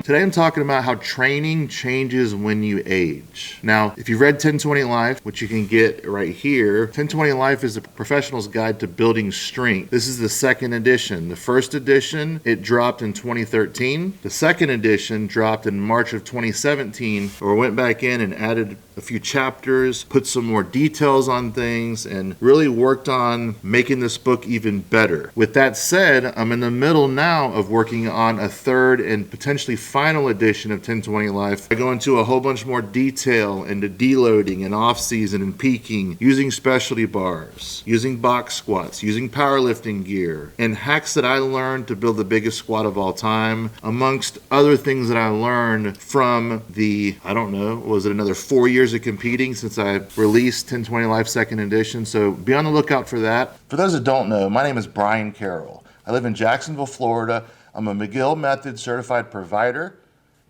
Today I'm talking about how training changes when you age. Now, if you've read 1020 Life, which you can get right here, 1020 Life is a professional's guide to building strength. This is the second edition. The first edition, it dropped in 2013. The second edition dropped in March of 2017, where I went back in and added a few chapters, put some more details on things, and really worked on making this book even better. With that said, I'm in the middle now of working on a third and potentially final edition of 1020 Life. I go into a whole bunch more detail into deloading and off-season and peaking, using specialty bars, using box squats, using powerlifting gear, and hacks that I learned to build the biggest squat of all time, amongst other things that I learned from the, was it another 4 years of competing since I released 1020 Life second edition. So be on the lookout for that. For those that don't know, my name is Brian Carroll. I live in Jacksonville, Florida. I'm a McGill Method certified provider,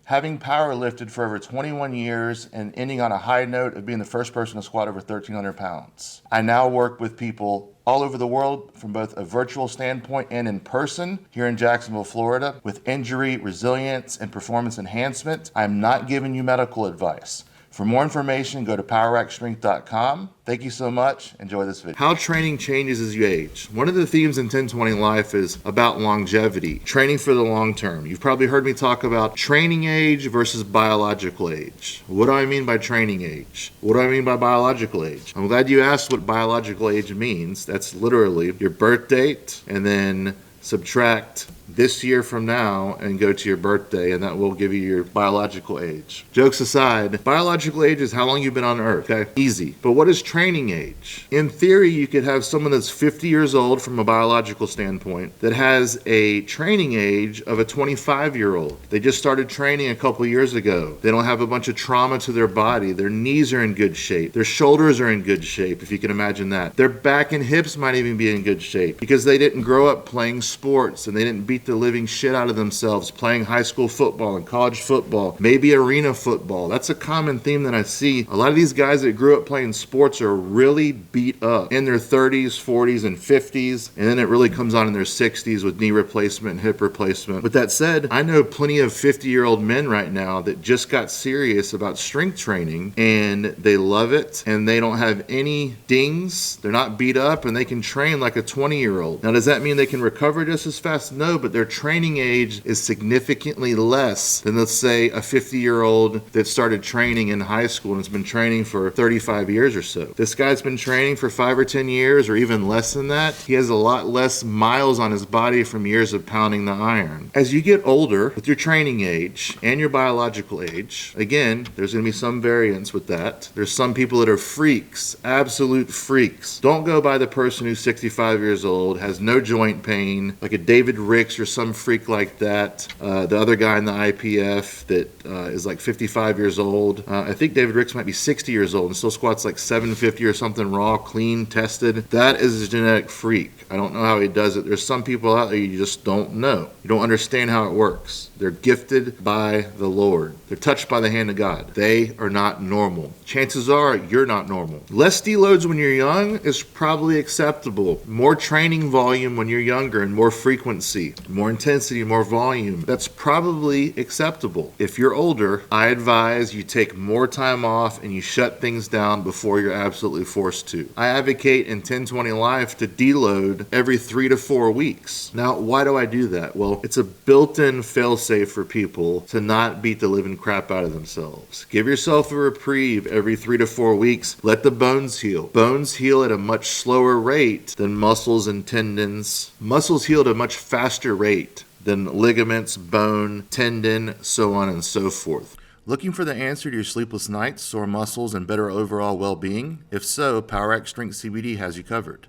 having powerlifted for over 21 years and ending on a high note of being the first person to squat over 1,300 pounds. I now work with people all over the world from both a virtual standpoint and in person here in Jacksonville, Florida, with injury, resilience, and performance enhancement. I'm not giving you medical advice. For more information, go to poweractstrength.com. Thank you so much. Enjoy this video. How training changes as you age. One of the themes in 1020 Life is about longevity, training for the long term. You've probably heard me talk about training age versus biological age. What do I mean by training age? What do I mean by biological age? I'm glad you asked what biological age means. That's literally your birth date and then subtract this year from now and go to your birthday, and that will give you your biological age. Jokes aside, biological age is how long you've been on Earth, okay? Easy. But what is training age? In theory, you could have someone that's 50 years old from a biological standpoint that has a training age of a 25-year-old. They just started training a couple years ago. They don't have a bunch of trauma to their body. Their knees are in good shape. Their shoulders are in good shape, if you can imagine that. Their back and hips might even be in good shape because they didn't grow up playing sports and they didn't beat the living shit out of themselves playing high school football and college football, maybe arena football. That's a common theme that I see. A lot of these guys that grew up playing sports are really beat up in their 30s, 40s, and 50s, and then it really comes on in their 60s with knee replacement and hip replacement. With that said, I know plenty of 50-year-old men right now that just got serious about strength training and they love it and they don't have any dings. They're not beat up and they can train like a 20-year-old. Now, does that mean they can recover just as fast? No, but their training age is significantly less than, let's say, a 50-year-old that started training in high school and has been training for 35 years or so. This guy's been training for 5 or 10 years or even less than that. He has a lot less miles on his body from years of pounding the iron. As you get older with your training age and your biological age, again, there's going to be some variance with that. There's some people that are freaks, absolute freaks. Don't go by the person who's 65 years old, has no joint pain, like a David Ricks or some freak like that. The other guy in the IPF that is like 55 years old. I think David Ricks might be 60 years old and still squats like 750 or something raw, clean, tested. That is a genetic freak. I don't know how he does it. There's some people out there you just don't know. You don't understand how it works. They're gifted by the Lord. They're touched by the hand of God. They are not normal. Chances are you're not normal. Less deloads when you're young is probably acceptable. More training volume when you're younger and more frequency, more intensity, more volume. That's probably acceptable. If you're older, I advise you take more time off and you shut things down before you're absolutely forced to. I advocate in 1020 Life to deload every 3 to 4 weeks. Now, why do I do that? Well, it's a built-in fail-safe for people to not beat the living crap out of themselves. Give yourself a reprieve every 3 to 4 weeks. Let the bones heal. Bones heal at a much slower rate than muscles and tendons. Muscles heal at a much faster rate than ligaments, bone, tendon, so on and so forth. Looking for the answer to your sleepless nights, sore muscles, and better overall well-being? If so, PowerAct Strength CBD has you covered.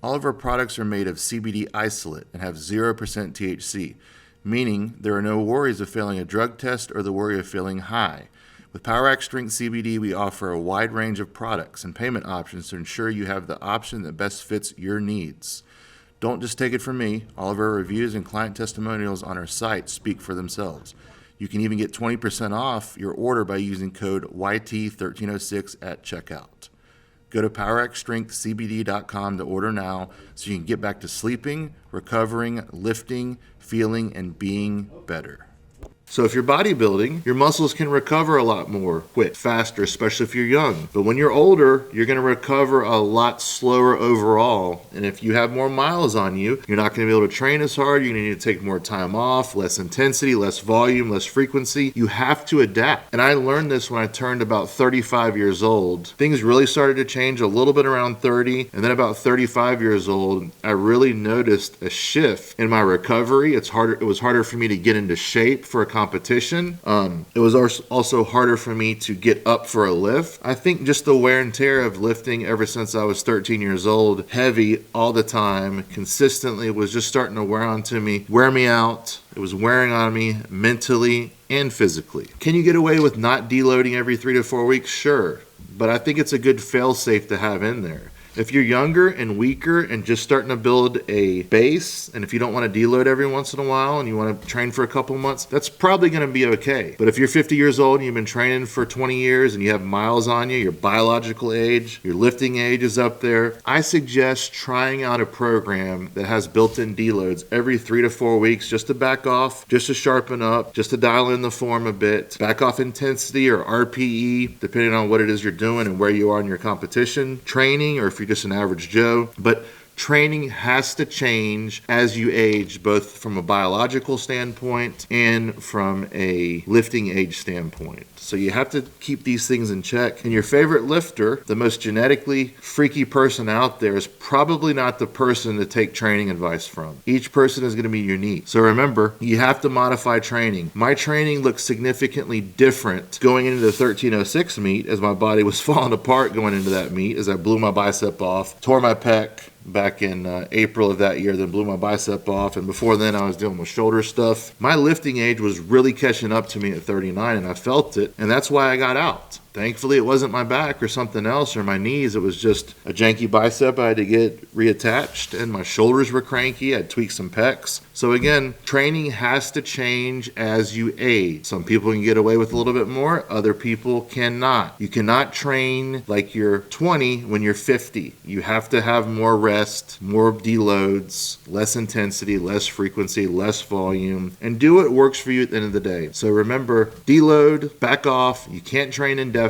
All of our products are made of CBD isolate and have 0% THC, meaning there are no worries of failing a drug test or the worry of feeling high. With PowerAct Strength CBD, we offer a wide range of products and payment options to ensure you have the option that best fits your needs. Don't just take it from me. All of our reviews and client testimonials on our site speak for themselves. You can even get 20% off your order by using code YT1306 at checkout. Go to powerxstrengthcbd.com to order now so you can get back to sleeping, recovering, lifting, feeling, and being better. So if you're bodybuilding, your muscles can recover a lot more quick, faster, especially if you're young. But when you're older, you're going to recover a lot slower overall. And if you have more miles on you, you're not going to be able to train as hard. You're going to need to take more time off, less intensity, less volume, less frequency. You have to adapt. And I learned this when I turned about 35 years old. Things really started to change a little bit around 30. And then about 35 years old, I really noticed a shift in my recovery. It was harder for me to get into shape for a competition. It was also harder for me to get up for a lift. I think just the wear and tear of lifting ever since I was 13 years old, heavy all the time, consistently, was just starting to wear me out. It was wearing on me mentally and physically. Can you get away with not deloading every 3 to 4 weeks? Sure. But I think it's a good fail-safe to have in there. If you're younger and weaker and just starting to build a base, and if you don't want to deload every once in a while and you want to train for a couple months, that's probably going to be okay. But if you're 50 years old and you've been training for 20 years and you have miles on you, your biological age, your lifting age is up there, I suggest trying out a program that has built-in deloads every 3 to 4 weeks just to back off, just to sharpen up, just to dial in the form a bit, back off intensity or RPE, depending on what it is you're doing and where you are in your competition, training, or if you're just an average Joe. But training has to change as you age, both from a biological standpoint and from a lifting age standpoint. So you have to keep these things in check. And your favorite lifter, the most genetically freaky person out there, is probably not the person to take training advice from. Each person is going to be unique. So remember, you have to modify training. My training looks significantly different going into the 1306 meet, as my body was falling apart going into that meet, as I blew my bicep off, tore my pec back in April of that year, then blew my bicep off, and before then I was dealing with shoulder stuff. My lifting age was really catching up to me at 39, and I felt it, and that's why I got out. Thankfully, it wasn't my back or something else or my knees. It was just a janky bicep I had to get reattached, and my shoulders were cranky. I had tweaked some pecs. So again, training has to change as you age. Some people can get away with a little bit more. Other people cannot. You cannot train like you're 20 when you're 50. You have to have more rest, more deloads, less intensity, less frequency, less volume, and do what works for you at the end of the day. So remember, deload, back off. You can't train indefinitely.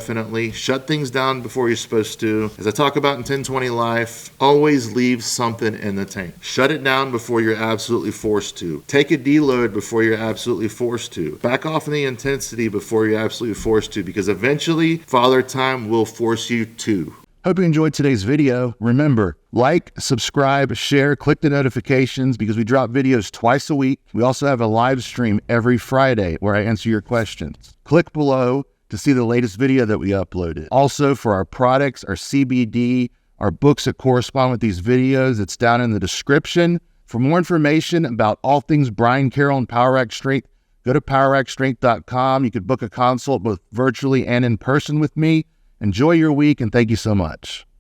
Shut things down before you're supposed to. As I talk about in 1020 Life, always leave something in the tank. Shut it down before you're absolutely forced to. Take a deload before you're absolutely forced to. Back off in the intensity before you're absolutely forced to, because eventually Father Time will force you to. Hope you enjoyed today's video. Remember, like, subscribe, share, click the notifications because we drop videos twice a week. We also have a live stream every Friday where I answer your questions. Click below to see the latest video that we uploaded. Also, for our products, our CBD, our books that correspond with these videos, it's down in the description. For more information about all things Brian Carroll and PowerX Strength, go to powerxstrength.com. You could book a consult both virtually and in person with me. Enjoy your week, and thank you so much.